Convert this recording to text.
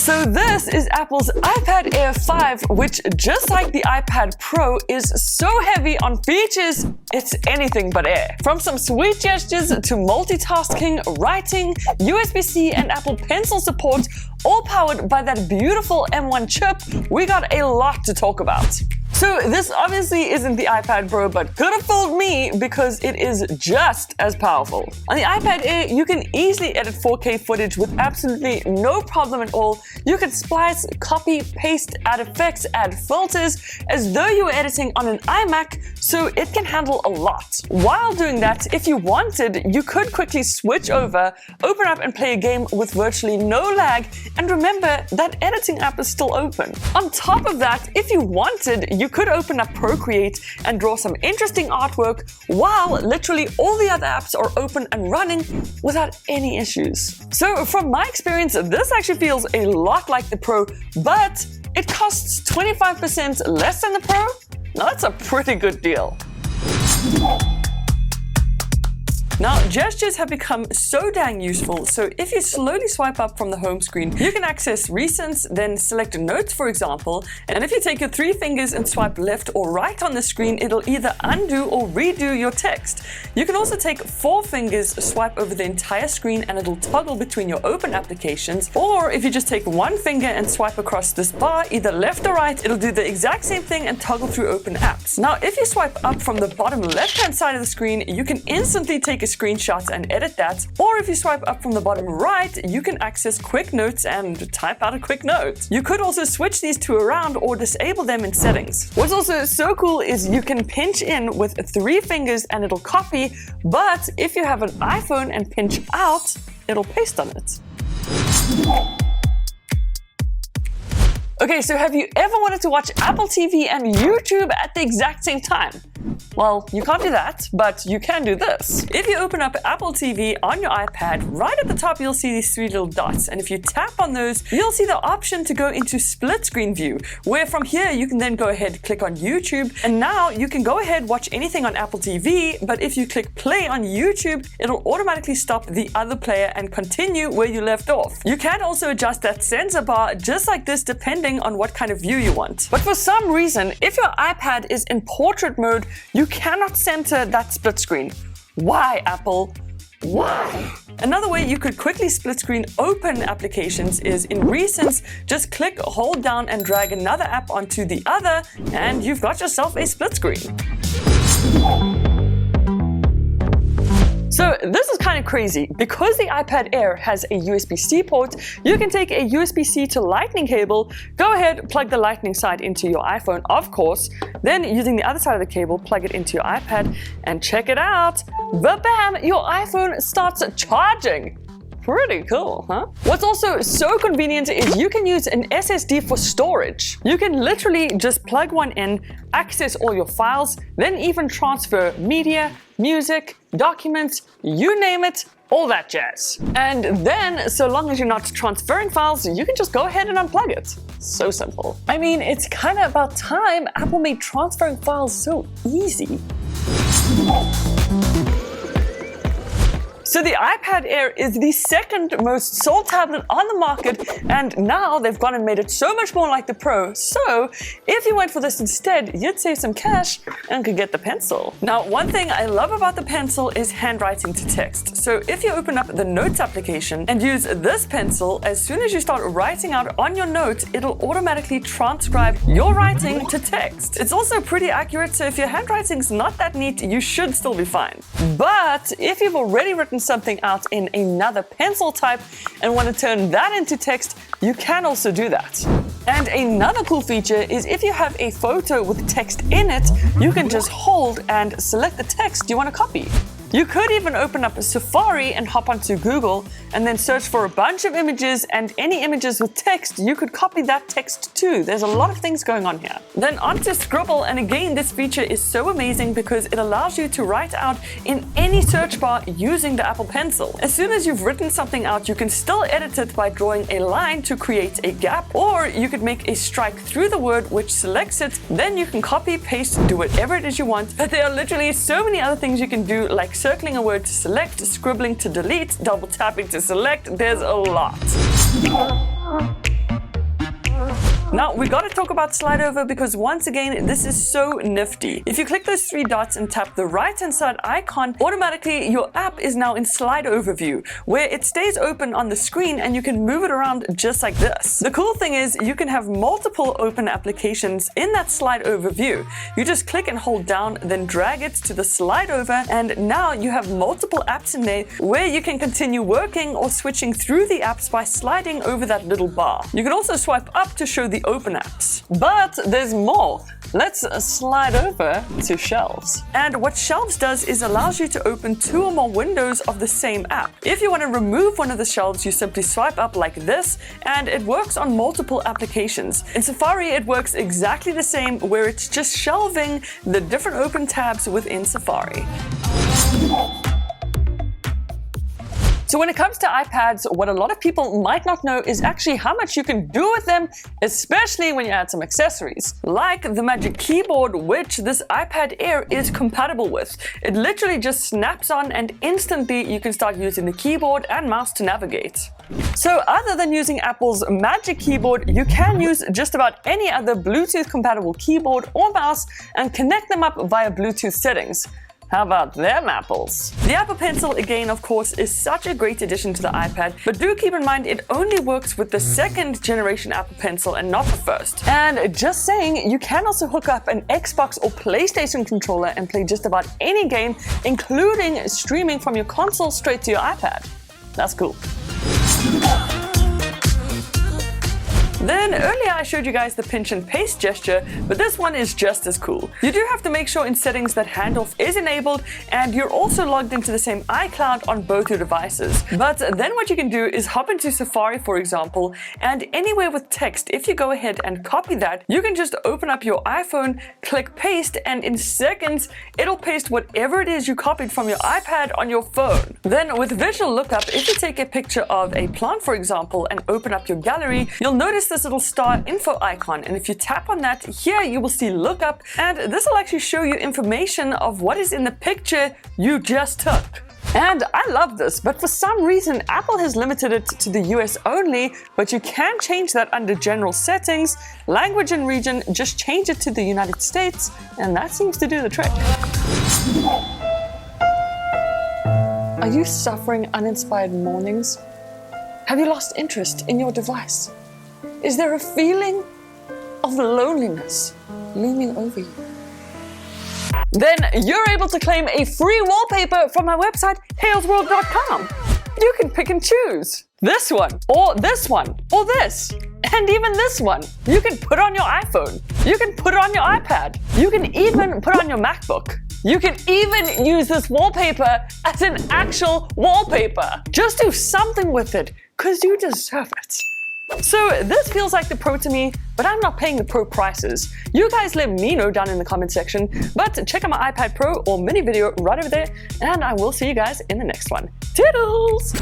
So this is Apple's iPad Air 5, which just like the iPad Pro is so heavy on features, it's anything but air. From some sweet gestures to multitasking, writing, USB-C and Apple Pencil support, all powered by that beautiful M1 chip, we got a lot to talk about. So this obviously isn't the iPad Pro, but could have fooled me because it is just as powerful. On the iPad Air, you can easily edit 4K footage with absolutely no problem at all. You can splice, copy, paste, add effects, add filters, as though you were editing on an iMac, so it can handle a lot. While doing that, if you wanted, you could quickly switch over, open up and play a game with virtually no lag, and remember that editing app is still open. On top of that, if you wanted, you could open up Procreate and draw some interesting artwork while literally all the other apps are open and running without any issues. So from my experience, this actually feels a lot like the Pro, but it costs 25% less than the Pro. Now that's a pretty good deal. Now, gestures have become so dang useful, so if you slowly swipe up from the home screen, you can access recents, then select notes, for example, and if you take your 3 fingers and swipe left or right on the screen, it'll either undo or redo your text. You can also take 4 fingers, swipe over the entire screen, and it'll toggle between your open applications, or if you just take 1 finger and swipe across this bar, either left or right, it'll do the exact same thing and toggle through open apps. Now, if you swipe up from the bottom left-hand side of the screen, you can instantly take a screenshot and edit that, or if you swipe up from the bottom right, you can access quick notes and type out a quick note. You could also switch these two around or disable them in settings. What's also so cool is you can pinch in with 3 fingers and it'll copy, but if you have an iPhone and pinch out, it'll paste on it. Okay, so have you ever wanted to watch Apple TV and YouTube at the exact same time? Well, you can't do that, but you can do this. If you open up Apple TV on your iPad, right at the top you'll see these 3 little dots, and if you tap on those, you'll see the option to go into split screen view, where from here you can then go ahead, click on YouTube, and now you can go ahead watch anything on Apple TV, but if you click play on YouTube, it'll automatically stop the other player and continue where you left off. You can also adjust that censor bar just like this depending on what kind of view you want. But for some reason, if your iPad is in portrait mode, you cannot center that split screen. Why, Apple? Why? Another way you could quickly split screen open applications is in recents, just click, hold down and drag another app onto the other, and you've got yourself a split screen. So this is kind of crazy. Because the iPad Air has a USB-C port, you can take a USB-C to Lightning cable, go ahead, plug the Lightning side into your iPhone, of course, then using the other side of the cable, plug it into your iPad, and check it out, ba-bam, your iPhone starts charging. Pretty cool, huh? What's also so convenient is you can use an SSD for storage. You can literally just plug one in, access all your files, then even transfer media, music, documents, you name it, all that jazz. And then, so long as you're not transferring files, you can just go ahead and unplug it. So simple. I mean, it's kind of about time Apple made transferring files so easy. So the iPad Air is the second most sold tablet on the market, and now they've gone and made it so much more like the Pro. So if you went for this instead, you'd save some cash and could get the Pencil. Now, one thing I love about the Pencil is handwriting to text. So if you open up the Notes application and use this Pencil, as soon as you start writing out on your note, it'll automatically transcribe your writing to text. It's also pretty accurate, so if your handwriting's not that neat, you should still be fine. But if you've already written something out in another pencil type and want to turn that into text, you can also do that. And another cool feature is if you have a photo with text in it, you can just hold and select the text you want to copy. You could even open up Safari and hop onto Google and then search for a bunch of images, and any images with text, you could copy that text too. There's a lot of things going on here. Then onto Scribble, and again, this feature is so amazing because it allows you to write out in any search bar using the Apple Pencil. As soon as you've written something out, you can still edit it by drawing a line to create a gap, or you could make a strike through the word which selects it. Then you can copy, paste, do whatever it is you want. But there are literally so many other things you can do, like circling a word to select, scribbling to delete, double tapping to select. There's a lot. Now, we gotta talk about slide over because once again, this is so nifty. If you click those three dots and tap the right-hand side icon, automatically your app is now in slide overview, where it stays open on the screen and you can move it around just like this. The cool thing is you can have multiple open applications in that slide overview. You just click and hold down, then drag it to the slide over, and now you have multiple apps in there where you can continue working or switching through the apps by sliding over that little bar. You can also swipe up to show the open apps. But there's more. Let's slide over to Shelves. And what Shelves does is allows you to open two or more windows of the same app. If you want to remove one of the shelves, you simply swipe up like this, and it works on multiple applications. In Safari, it works exactly the same, where it's just shelving the different open tabs within Safari. So when it comes to iPads, what a lot of people might not know is actually how much you can do with them, especially when you add some accessories, like the Magic Keyboard, which this iPad Air is compatible with. It literally just snaps on and instantly you can start using the keyboard and mouse to navigate. So other than using Apple's Magic Keyboard, you can use just about any other Bluetooth compatible keyboard or mouse and connect them up via Bluetooth settings. How about them apples? The Apple Pencil, again, of course, is such a great addition to the iPad, but do keep in mind it only works with the second generation Apple Pencil and not the first. And just saying, you can also hook up an Xbox or PlayStation controller and play just about any game, including streaming from your console straight to your iPad. That's cool. Then earlier I showed you guys the pinch and paste gesture, but this one is just as cool. You do have to make sure in settings that handoff is enabled, and you're also logged into the same iCloud on both your devices. But then what you can do is hop into Safari, for example, and anywhere with text, if you go ahead and copy that, you can just open up your iPhone, click paste, and in seconds, it'll paste whatever it is you copied from your iPad on your phone. Then with visual lookup, if you take a picture of a plant, for example, and open up your gallery, you'll notice this little star info icon, and if you tap on that, here you will see lookup, and this will actually show you information of what is in the picture you just took. And I love this, but for some reason Apple has limited it to the US only, but you can change that under general settings, language and region, just change it to the United States, and that seems to do the trick. Are you suffering uninspired mornings? Have you lost interest in your device? Is there a feeling of loneliness looming over you? Then you're able to claim a free wallpaper from my website, haylsworld.com. You can pick and choose this one, or this one, or this, and even this one. You can put on your iPhone. You can put it on your iPad. You can even put on your MacBook. You can even use this wallpaper as an actual wallpaper. Just do something with it, because you deserve it. So this feels like the Pro to me, but I'm not paying the Pro prices. You guys let me know down in the comment section, but check out my iPad Pro or mini video right over there, and I will see you guys in the next one. Toodles!